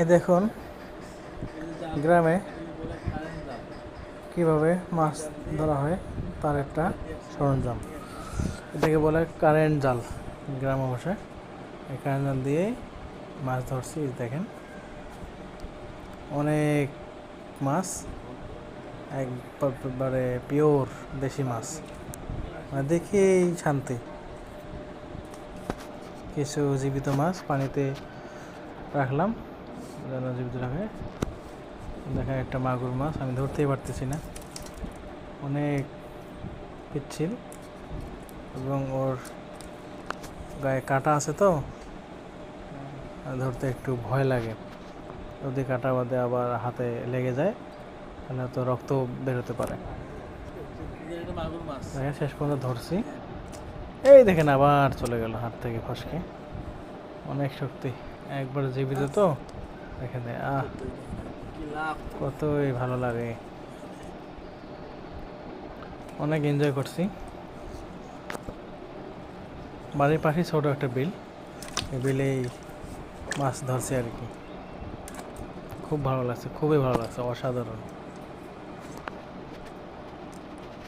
এই দেখুন গ্রামে কিভাবে মাছ ধরা হয় তার একটা সরঞ্জাম। এটাকে বলে কারেন্ট জাল গ্রাম ভাষায়। এই কারেন্ট জাল দিয়ে মাছ ধরছি। দেখেন অনেক মাছ, একবারে পিওর দেশি মাছ, মানে দেখেই শান্তি। কিছু জীবিত মাছ পানিতে রাখলাম যেন জীবিত রাখে। দেখেন একটা মাগুর মাছ, আমি ধরতেই পারতেছি না, অনেক পিচ্ছিল এবং ওর গায়ে কাঁটা আছে, তো ধরতে একটু ভয় লাগে। যদি কাঁটা বাদে আবার হাতে লেগে যায় তাহলে তো রক্ত বেরোতে পারে। দেখেন শেষ পর্যন্ত ধরছি। এই দেখেন আবার চলে গেল হাত থেকে ফসকে। অনেক শক্তি, একবার জীবিত তো। দেখেন কতই ভালো লাগে, অনেক এনজয় করছি। বাড়ির পাশে ছোট একটা বিল, এই বিলেই মাছ ধরছি আর কি। খুব ভালো লাগছে, খুবই ভালো লাগছে, অসাধারণ।